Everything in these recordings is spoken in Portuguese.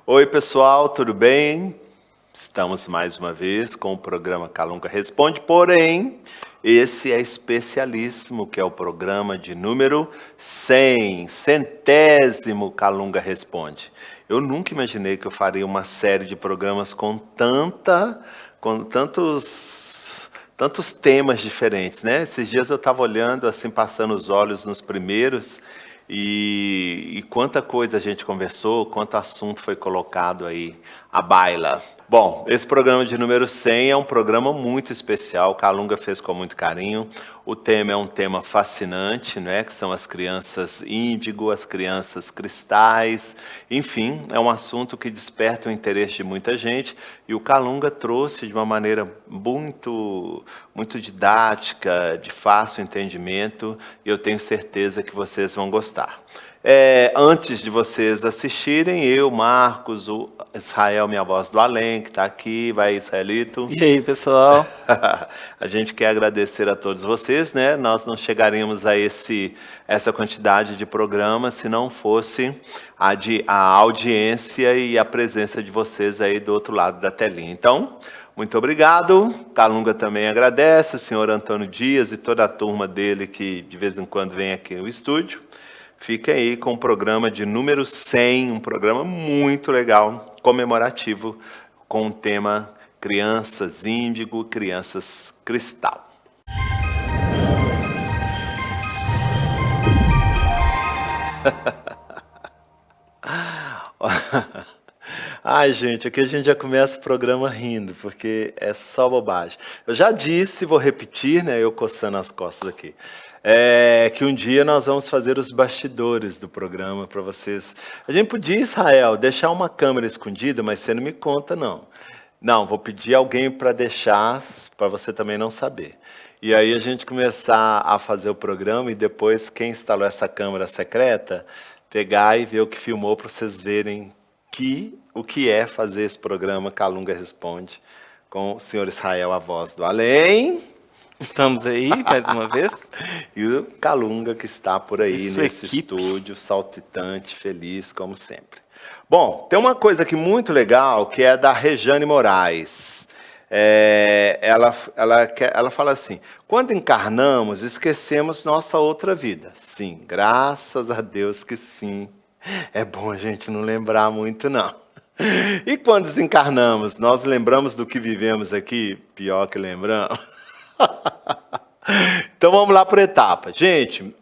Oi, pessoal, tudo bem? Estamos mais uma vez com o programa Calunga Responde, porém, esse é especialíssimo, que é o programa de número 100, centésimo Calunga Responde. Eu nunca imaginei que eu faria uma série de programas com tantos temas diferentes, né? Esses dias eu estava olhando, assim, passando os olhos nos primeiros, e quanta coisa a gente conversou, quanto assunto foi colocado aí à baila. Bom, esse programa de número 100 é um programa muito especial, o Calunga fez com muito carinho. O tema é um tema fascinante, né? Que são as crianças índigo, as crianças cristais, enfim, é um assunto que desperta o interesse de muita gente, e o Calunga trouxe de uma maneira muito didática, de fácil entendimento, e eu tenho certeza que vocês vão gostar. Antes de vocês assistirem, eu, Marcos, o Israel, minha voz do além, que está aqui, vai, Israelito. E aí, pessoal? A gente quer agradecer a todos vocês, né? Nós não chegaríamos a essa quantidade de programas se não fosse a audiência e a presença de vocês aí do outro lado da telinha. Então, muito obrigado. Calunga também agradece, o senhor Antônio Dias e toda a turma dele que de vez em quando vem aqui no estúdio. Fica aí com o programa de número 100, um programa muito legal, comemorativo, com o tema Crianças Índigo, Crianças Cristal. Ai, gente, aqui a gente já começa o programa rindo, porque é só bobagem. Eu já disse, vou repetir, né? Eu coçando as costas aqui. Que um dia nós vamos fazer os bastidores do programa para vocês. A gente podia, Israel, deixar uma câmera escondida, mas você não me conta, não. Não, vou pedir alguém para deixar, para você também não saber. E aí a gente começar a fazer o programa e depois quem instalou essa câmera secreta, pegar e ver o que filmou para vocês verem o que é fazer esse programa Calunga Responde com o senhor Israel, a voz do além. Estamos aí, mais uma vez. E o Calunga que está por aí nesse equipe. estúdio, saltitante, feliz, como sempre. Bom, tem uma coisa aqui muito legal, que é da Rejane Moraes. Ela fala assim: quando encarnamos, esquecemos nossa outra vida. Sim, graças a Deus que sim. É bom a gente não lembrar muito, não. E quando desencarnamos, nós lembramos do que vivemos aqui? Pior que lembramos. Então vamos lá por etapa. Gente,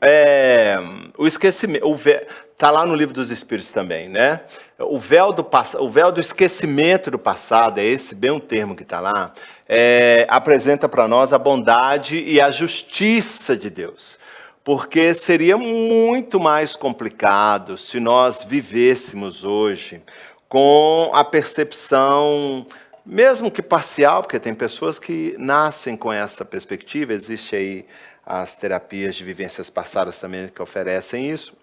o esquecimento, está lá no Livro dos Espíritos também, né? O véu do esquecimento do passado, é esse bem um termo que está lá, apresenta para nós a bondade e a justiça de Deus. Porque seria muito mais complicado se nós vivêssemos hoje com a percepção, mesmo que parcial, porque tem pessoas que nascem com essa perspectiva, existe aí as terapias de vivências passadas também que oferecem isso.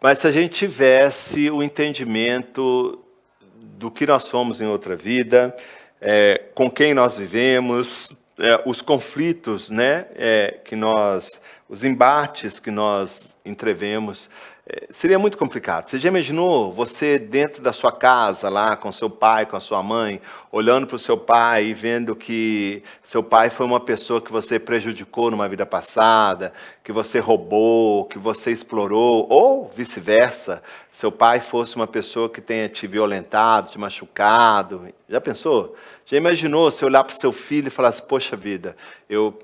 Mas se a gente tivesse o entendimento do que nós fomos em outra vida, com quem nós vivemos, os conflitos, né, os embates que nós entrevemos, seria muito complicado. Você já imaginou você dentro da sua casa, lá com seu pai, com a sua mãe, olhando para o seu pai e vendo que seu pai foi uma pessoa que você prejudicou numa vida passada, que você roubou, que você explorou, ou vice-versa, seu pai fosse uma pessoa que tenha te violentado, te machucado. Já pensou? Já imaginou você olhar para o seu filho e falar assim: poxa vida, eu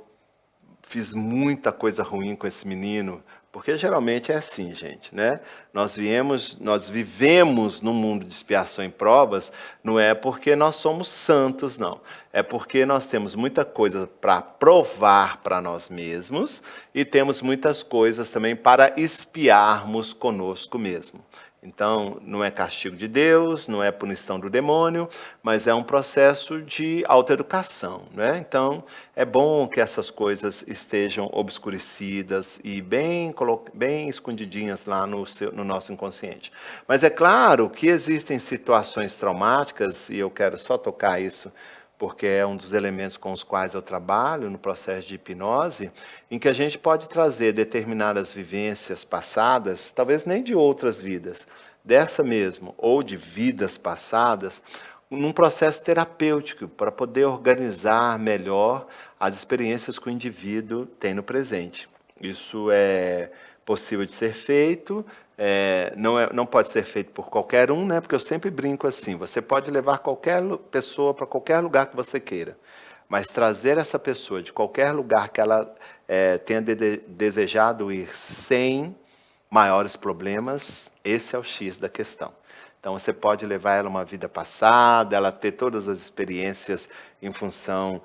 fiz muita coisa ruim com esse menino? Porque geralmente é assim, gente, né? Nós vivemos num mundo de expiação e provas, não é porque nós somos santos, não. É porque nós temos muita coisa para provar para nós mesmos e temos muitas coisas também para expiarmos conosco mesmo. Então, não é castigo de Deus, não é punição do demônio, mas é um processo de autoeducação, né? Então, é bom que essas coisas estejam obscurecidas e bem escondidinhas lá no nosso inconsciente. Mas é claro que existem situações traumáticas, e eu quero só tocar isso porque é um dos elementos com os quais eu trabalho no processo de hipnose, em que a gente pode trazer determinadas vivências passadas, talvez nem de outras vidas, dessa mesmo, ou de vidas passadas, num processo terapêutico, para poder organizar melhor as experiências que o indivíduo tem no presente. Isso é possível de ser feito, não pode ser feito por qualquer um, né? Porque eu sempre brinco assim, você pode levar qualquer pessoa para qualquer lugar que você queira, mas trazer essa pessoa de qualquer lugar que ela tenha desejado ir sem maiores problemas, esse é o X da questão. Então, você pode levar ela uma vida passada, ela ter todas as experiências em função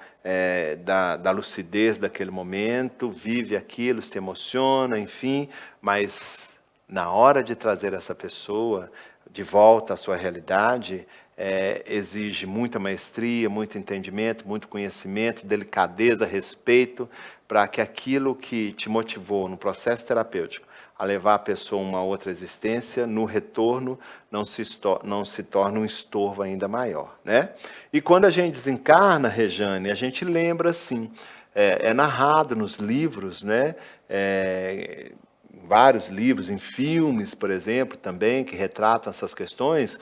da lucidez daquele momento, vive aquilo, se emociona, enfim, mas na hora de trazer essa pessoa de volta à sua realidade, exige muita maestria, muito entendimento, muito conhecimento, delicadeza, respeito, para que aquilo que te motivou no processo terapêutico a levar a pessoa a uma outra existência, no retorno não se torna um estorvo ainda maior, né? E quando a gente desencarna, Rejane, a gente lembra assim, é narrado nos livros, né? Vários livros, em filmes, por exemplo, também, que retratam essas questões.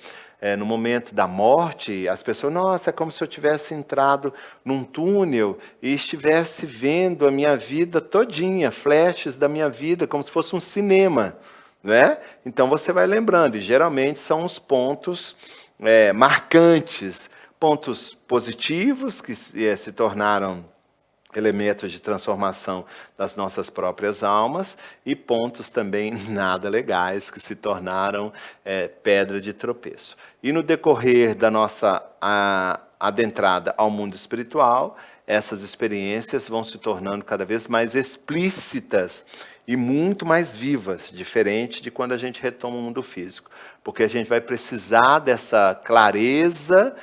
No momento da morte, as pessoas, nossa, é como se eu tivesse entrado num túnel e estivesse vendo a minha vida todinha, flashes da minha vida, como se fosse um cinema, né? Então você vai lembrando, e geralmente são os pontos marcantes, pontos positivos que se tornaram elementos de transformação das nossas próprias almas e pontos também nada legais que se tornaram pedra de tropeço. E no decorrer da nossa adentrada ao mundo espiritual, essas experiências vão se tornando cada vez mais explícitas e muito mais vivas, diferente de quando a gente retoma o mundo físico. Porque a gente vai precisar dessa clareza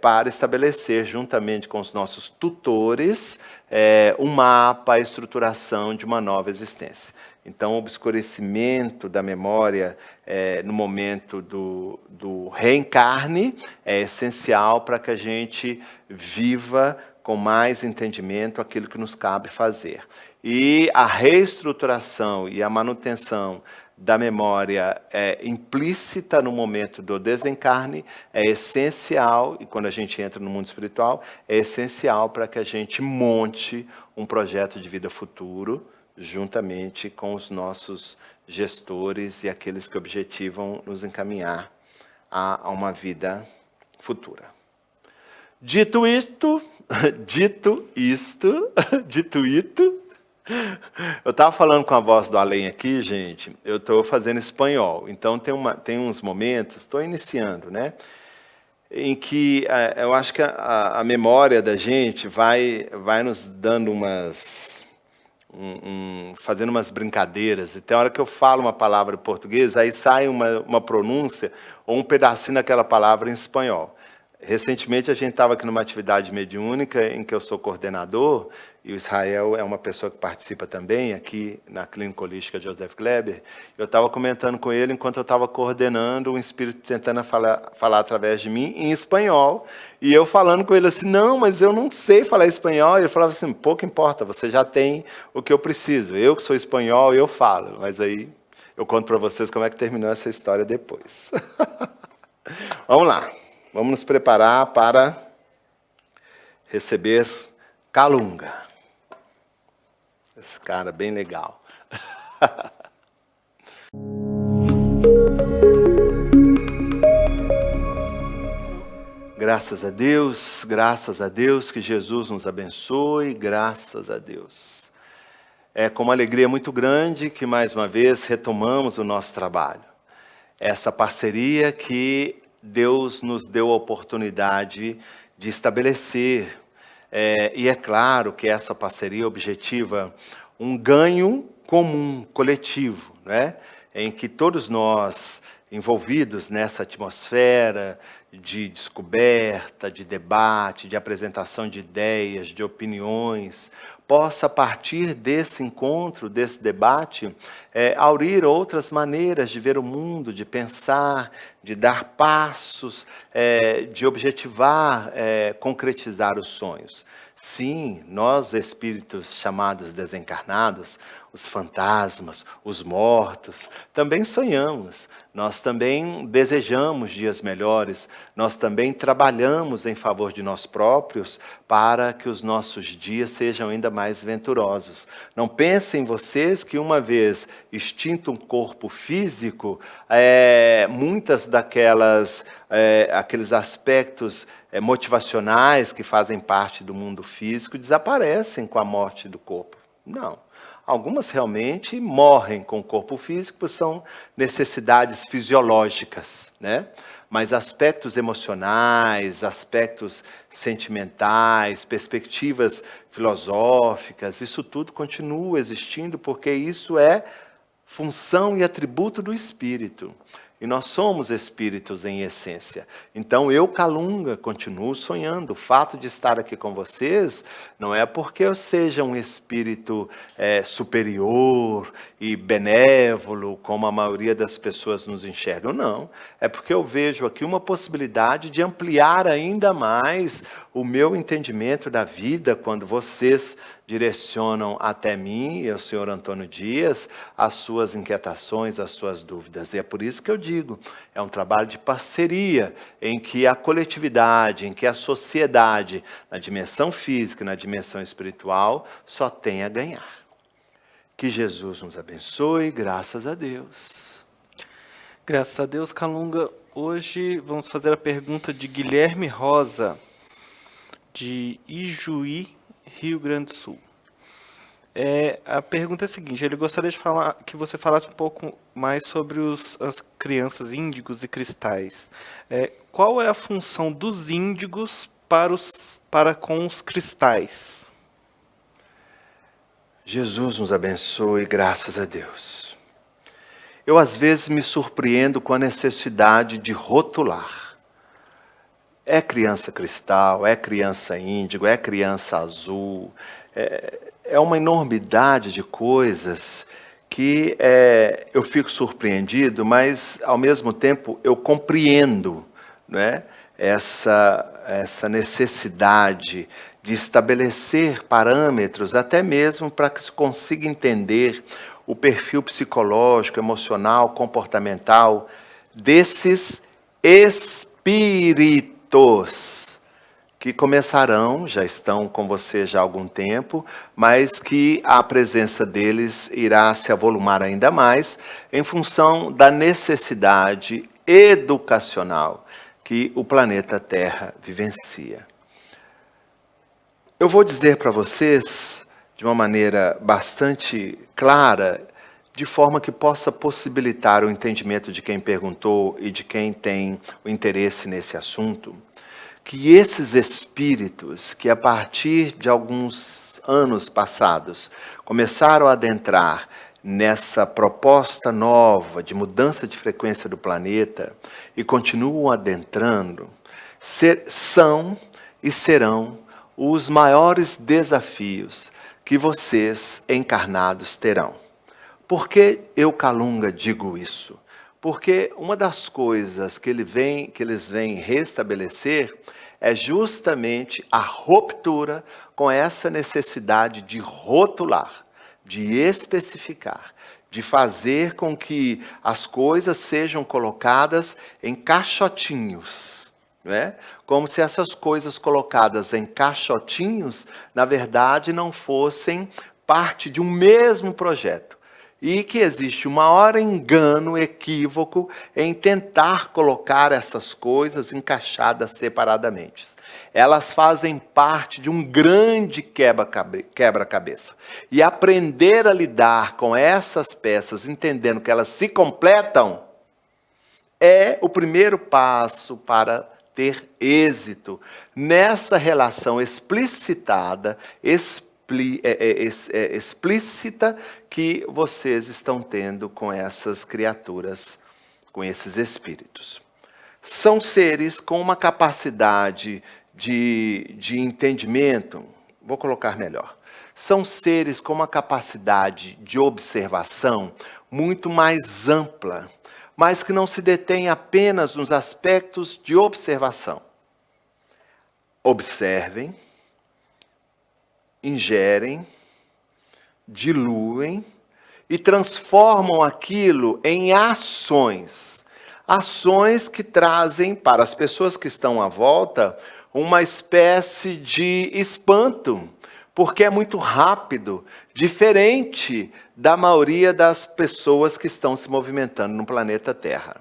para estabelecer, juntamente com os nossos tutores, um mapa, a estruturação de uma nova existência. Então, o obscurecimento da memória no momento do reencarne é essencial para que a gente viva com mais entendimento aquilo que nos cabe fazer. E a reestruturação e a manutenção da memória implícita no momento do desencarne é essencial, e quando a gente entra no mundo espiritual, é essencial para que a gente monte um projeto de vida futuro, juntamente com os nossos gestores e aqueles que objetivam nos encaminhar a uma vida futura. Dito isto, eu estava falando com a voz do além aqui, gente, eu estou fazendo espanhol, então tem uns momentos, estou iniciando, né, em que eu acho que a memória da gente vai nos dando fazendo umas brincadeiras, e tem hora que eu falo uma palavra em português, aí sai uma pronúncia ou um pedacinho daquela palavra em espanhol. Recentemente a gente estava aqui numa atividade mediúnica em que eu sou coordenador, e o Israel é uma pessoa que participa também, aqui na Clínica Holística Joseph Kleber. Eu estava comentando com ele enquanto eu estava coordenando, um espírito tentando falar através de mim em espanhol, e eu falando com ele assim, não, mas eu não sei falar espanhol. E ele falava assim, pouco importa, você já tem o que eu preciso, eu que sou espanhol, eu falo. Mas aí eu conto para vocês como é que terminou essa história depois. Vamos lá. Vamos nos preparar para receber Calunga. Esse cara bem legal. Graças a Deus que Jesus nos abençoe, graças a Deus. É com uma alegria muito grande que mais uma vez retomamos o nosso trabalho. Essa parceria que Deus nos deu a oportunidade de estabelecer. E é claro que essa parceria objetiva um ganho comum, coletivo, né? Em que todos nós, envolvidos nessa atmosfera de descoberta, de debate, de apresentação de ideias, de opiniões, possa, a partir desse encontro, desse debate, aurir outras maneiras de ver o mundo, de pensar, de dar passos, de objetivar, concretizar os sonhos. Sim, nós espíritos chamados desencarnados, os fantasmas, os mortos. Também sonhamos, nós também desejamos dias melhores, nós também trabalhamos em favor de nós próprios para que os nossos dias sejam ainda mais venturosos. Não pensem vocês que uma vez extinto um corpo físico, muitas aqueles aspectos motivacionais que fazem parte do mundo físico desaparecem com a morte do corpo. Não. Algumas realmente morrem com o corpo físico, são necessidades fisiológicas, né? Mas aspectos emocionais, aspectos sentimentais, perspectivas filosóficas, isso tudo continua existindo, porque isso é função e atributo do espírito. E nós somos espíritos em essência. Então eu, Calunga, continuo sonhando. O fato de estar aqui com vocês não é porque eu seja um espírito superior e benévolo, como a maioria das pessoas nos enxergam. Não. É porque eu vejo aqui uma possibilidade de ampliar ainda mais o meu entendimento da vida quando vocês direcionam até mim e ao senhor Antônio Dias as suas inquietações, as suas dúvidas. E é por isso que eu digo, é um trabalho de parceria em que a coletividade, em que a sociedade, na dimensão física e na dimensão espiritual, só tem a ganhar. Que Jesus nos abençoe, graças a Deus. Graças a Deus, Calunga. Hoje vamos fazer a pergunta de Guilherme Rosa, de Ijuí, Rio Grande do Sul. A pergunta é a seguinte: ele gostaria de que você falasse um pouco mais sobre as crianças índigos e cristais. Qual é a função dos índigos para com os cristais? Jesus nos abençoe, graças a Deus. Eu às vezes me surpreendo com a necessidade de rotular. É criança cristal, é criança índigo, é criança azul. É uma enormidade de coisas que eu fico surpreendido, mas ao mesmo tempo eu compreendo, né, essa necessidade de estabelecer parâmetros, até mesmo para que se consiga entender o perfil psicológico, emocional, comportamental desses espíritos que começarão, já estão com você já há algum tempo, mas que a presença deles irá se avolumar ainda mais em função da necessidade educacional que o planeta Terra vivencia. Eu vou dizer para vocês, de uma maneira bastante clara, de forma que possa possibilitar o entendimento de quem perguntou e de quem tem o interesse nesse assunto, que esses espíritos que a partir de alguns anos passados começaram a adentrar nessa proposta nova de mudança de frequência do planeta e continuam adentrando, são e serão os maiores desafios que vocês encarnados terão. Por que eu, Calunga, digo isso? Porque uma das coisas que eles vêm restabelecer é justamente a ruptura com essa necessidade de rotular, de especificar, de fazer com que as coisas sejam colocadas em caixotinhos, né? Como se essas coisas colocadas em caixotinhos, na verdade, não fossem parte de um mesmo projeto. E que existe o maior engano, equívoco, em tentar colocar essas coisas encaixadas separadamente. Elas fazem parte de um grande quebra-cabeça. E aprender a lidar com essas peças, entendendo que elas se completam, é o primeiro passo para ter êxito nessa relação explicitada, explícita que vocês estão tendo com essas criaturas, com esses espíritos. São seres com uma capacidade de entendimento, vou colocar melhor, são seres com uma capacidade de observação muito mais ampla, mas que não se detém apenas nos aspectos de observação. Observem, ingerem, diluem e transformam aquilo em ações. Ações que trazem para as pessoas que estão à volta uma espécie de espanto, porque é muito rápido, diferente da maioria das pessoas que estão se movimentando no planeta Terra.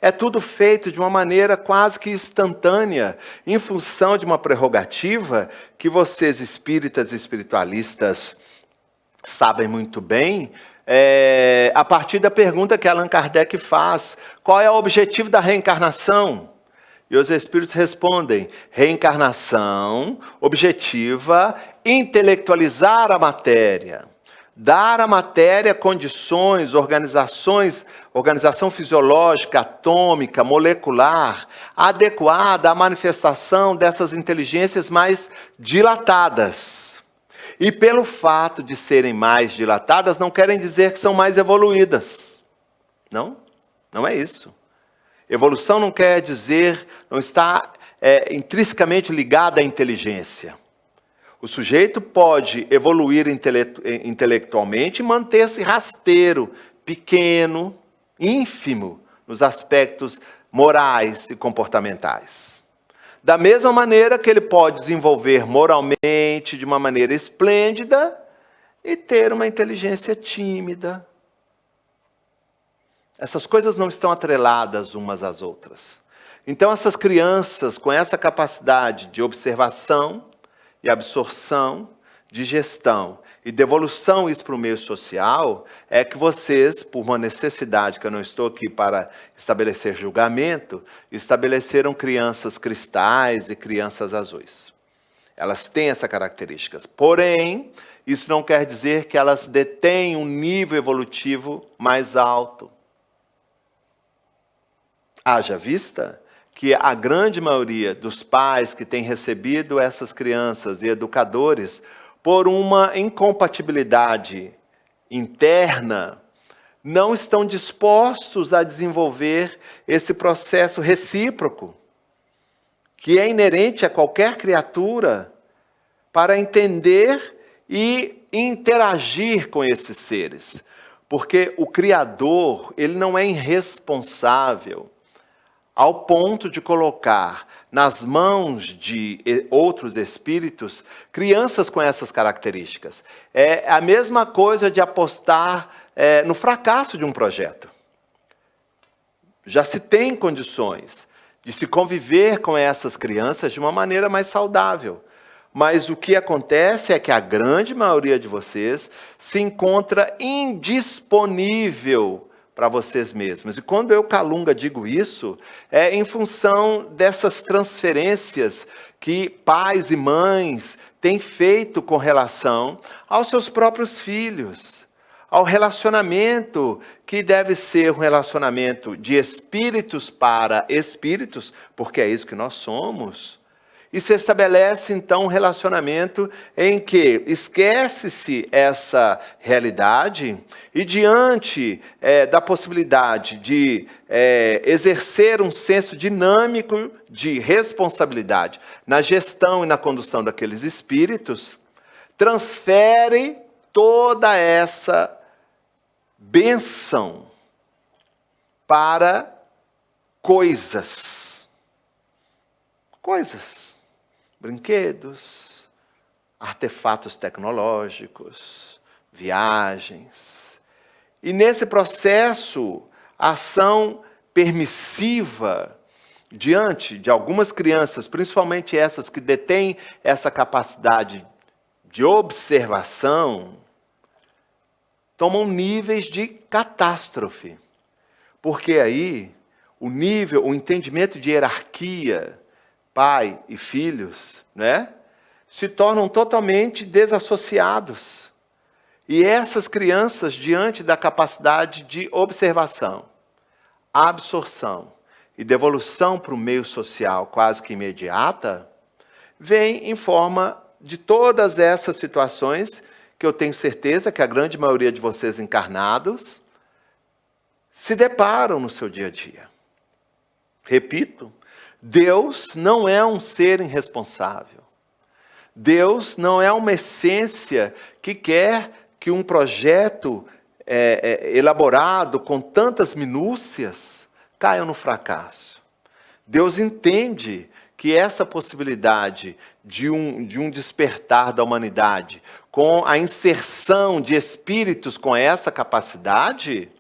É tudo feito de uma maneira quase que instantânea, em função de uma prerrogativa que vocês espíritas e espiritualistas sabem muito bem, a partir da pergunta que Allan Kardec faz: qual é o objetivo da reencarnação? E os espíritos respondem: reencarnação objetiva intelectualizar a matéria, dar à matéria condições, organização fisiológica, atômica, molecular, adequada à manifestação dessas inteligências mais dilatadas. E pelo fato de serem mais dilatadas, não querem dizer que são mais evoluídas. Não, não é isso. Evolução não quer dizer, não está intrinsecamente ligada à inteligência. O sujeito pode evoluir intelectualmente e manter-se rasteiro, pequeno, ínfimo, nos aspectos morais e comportamentais. Da mesma maneira que ele pode desenvolver moralmente de uma maneira esplêndida e ter uma inteligência tímida. Essas coisas não estão atreladas umas às outras. Então, essas crianças com essa capacidade de observação e absorção, de gestão e devolução isso para o meio social, é que vocês, por uma necessidade, que eu não estou aqui para estabelecer julgamento, estabeleceram crianças cristais e crianças azuis. Elas têm essas características. Porém, isso não quer dizer que elas detêm um nível evolutivo mais alto. Haja vista que a grande maioria dos pais que têm recebido essas crianças e educadores, por uma incompatibilidade interna, não estão dispostos a desenvolver esse processo recíproco, que é inerente a qualquer criatura, para entender e interagir com esses seres. Porque o Criador, ele não é irresponsável ao ponto de colocar nas mãos de outros espíritos crianças com essas características. É a mesma coisa de apostar no fracasso de um projeto. Já se tem condições de se conviver com essas crianças de uma maneira mais saudável. Mas o que acontece é que a grande maioria de vocês se encontra indisponível para vocês mesmos. E quando eu, Calunga, digo isso, é em função dessas transferências que pais e mães têm feito com relação aos seus próprios filhos, ao relacionamento que deve ser um relacionamento de espíritos para espíritos, porque é isso que nós somos. E se estabelece, então, um relacionamento em que esquece-se essa realidade e, diante da possibilidade de exercer um senso dinâmico de responsabilidade na gestão e na condução daqueles espíritos, transfere toda essa bênção para coisas. Brinquedos, artefatos tecnológicos, viagens. E nesse processo, a ação permissiva diante de algumas crianças, principalmente essas que detêm essa capacidade de observação, tomam níveis de catástrofe. Porque aí o entendimento de hierarquia, pai e filhos, se tornam totalmente desassociados. E essas crianças, diante da capacidade de observação, absorção e devolução para o meio social quase que imediata, vêm em forma de todas essas situações que eu tenho certeza que a grande maioria de vocês encarnados se deparam no seu dia a dia. Repito, Deus não é um ser irresponsável. Deus não é uma essência que quer que um projeto elaborado com tantas minúcias, caiam no fracasso. Deus entende que essa possibilidade de um despertar da humanidade, com a inserção de espíritos com essa capacidade,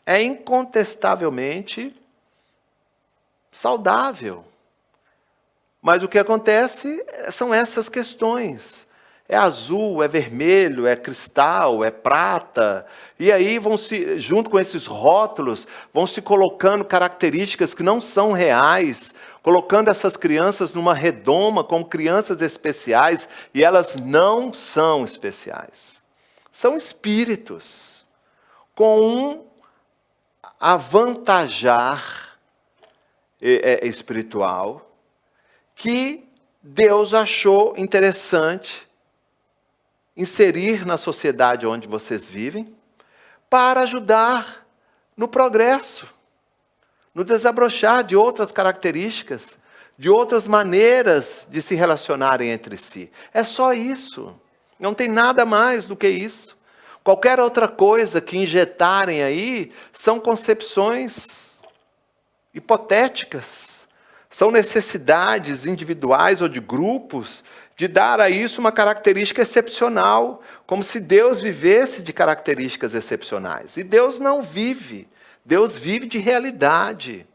é incontestavelmente saudável. Mas o que acontece são essas questões. É azul, é vermelho, é cristal, é prata. E aí, junto com esses rótulos, vão se colocando características que não são reais, colocando essas crianças numa redoma como crianças especiais, e elas não são especiais. São espíritos com avantajar espiritual que Deus achou interessante inserir na sociedade onde vocês vivem para ajudar no progresso, no desabrochar de outras características, de outras maneiras de se relacionarem entre si. É só isso. Não tem nada mais do que isso. Qualquer outra coisa que injetarem aí são concepções hipotéticas, são necessidades individuais ou de grupos de dar a isso uma característica excepcional, como se Deus vivesse de características excepcionais. E Deus não vive. Deus vive de realidade.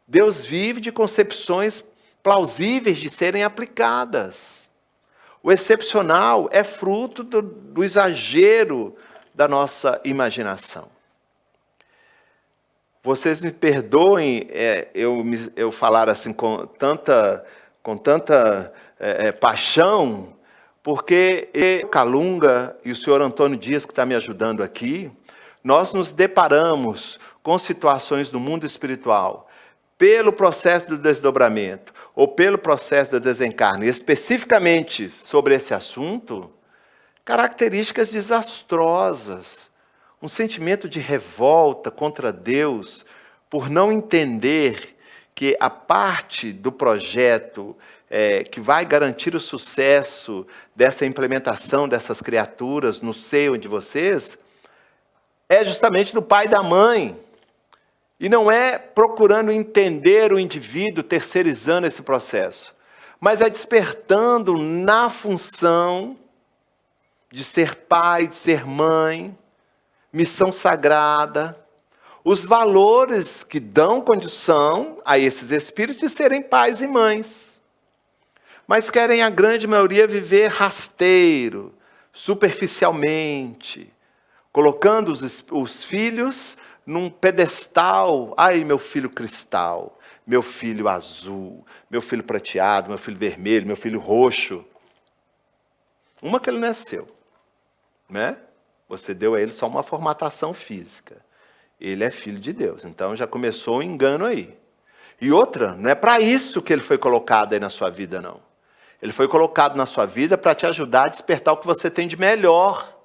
Deus vive de concepções plausíveis de serem aplicadas. O excepcional é fruto do exagero da nossa imaginação. Vocês me perdoem eu falar assim com tanta paixão, porque Calunga e o senhor Antônio Dias, que está me ajudando aqui, nós nos deparamos com situações do mundo espiritual, pelo processo do desdobramento, ou pelo processo do desencarne, especificamente sobre esse assunto, características desastrosas, um sentimento de revolta contra Deus, por não entender que a parte do projeto que vai garantir o sucesso dessa implementação dessas criaturas no seio de vocês, é justamente do pai e da mãe. E não é procurando entender o indivíduo, terceirizando esse processo, mas é despertando na função de ser pai, de ser mãe, missão sagrada, os valores que dão condição a esses espíritos de serem pais e mães. Mas querem a grande maioria viver rasteiro, superficialmente, colocando os filhos num pedestal. Ai, meu filho cristal, meu filho azul, meu filho prateado, meu filho vermelho, meu filho roxo. Uma que ele não é seu, né? Você deu a ele só uma formatação física. Ele é filho de Deus, então já começou o engano aí. E outra, não é para isso que ele foi colocado aí na sua vida, não. Ele foi colocado na sua vida para te ajudar a despertar o que você tem de melhor.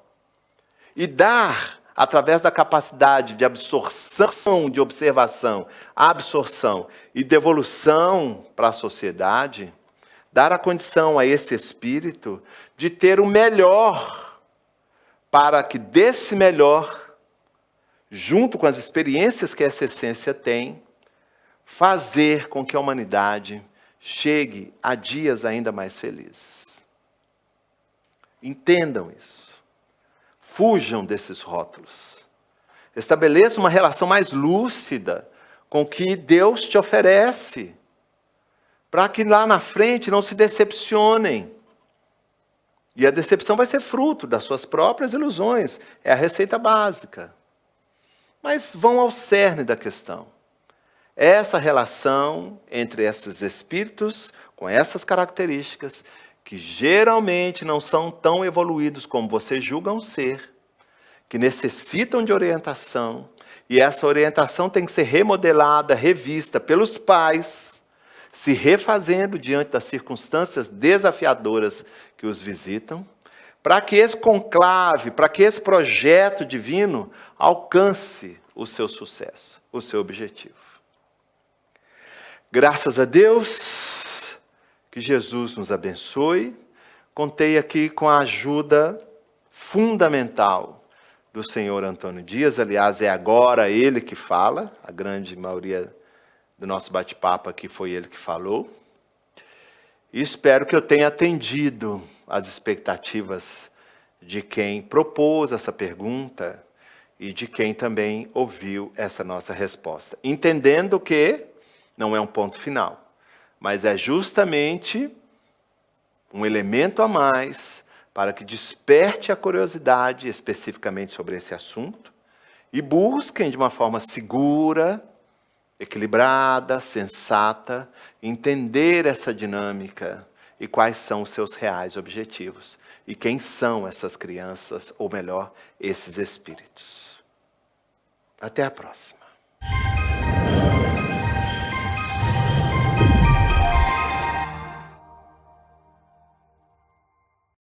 E dar, através da capacidade de absorção, de observação, absorção e devolução para a sociedade, dar a condição a esse espírito de ter o melhor, para que desse melhor, junto com as experiências que essa essência tem, fazer com que a humanidade chegue a dias ainda mais felizes. Entendam isso. Fujam desses rótulos. Estabeleçam uma relação mais lúcida com o que Deus te oferece, para que lá na frente não se decepcionem. E a decepção vai ser fruto das suas próprias ilusões. É a receita básica. Mas vão ao cerne da questão. Essa relação entre esses espíritos, com essas características, que geralmente não são tão evoluídos como vocês julgam ser, que necessitam de orientação, e essa orientação tem que ser remodelada, revista pelos pais, se refazendo diante das circunstâncias desafiadoras que os visitam, para que esse conclave, para que esse projeto divino alcance o seu sucesso, o seu objetivo. Graças a Deus, que Jesus nos abençoe. Contei aqui com a ajuda fundamental do senhor Antônio Dias. Aliás, é agora ele que fala, a grande maioria do nosso bate-papo aqui foi ele que falou. E espero que eu tenha atendido às expectativas de quem propôs essa pergunta e de quem também ouviu essa nossa resposta. Entendendo que não é um ponto final, mas é justamente um elemento a mais para que desperte a curiosidade especificamente sobre esse assunto e busquem de uma forma segura, equilibrada, sensata, entender essa dinâmica e quais são os seus reais objetivos e quem são essas crianças, ou melhor, esses espíritos. Até a próxima.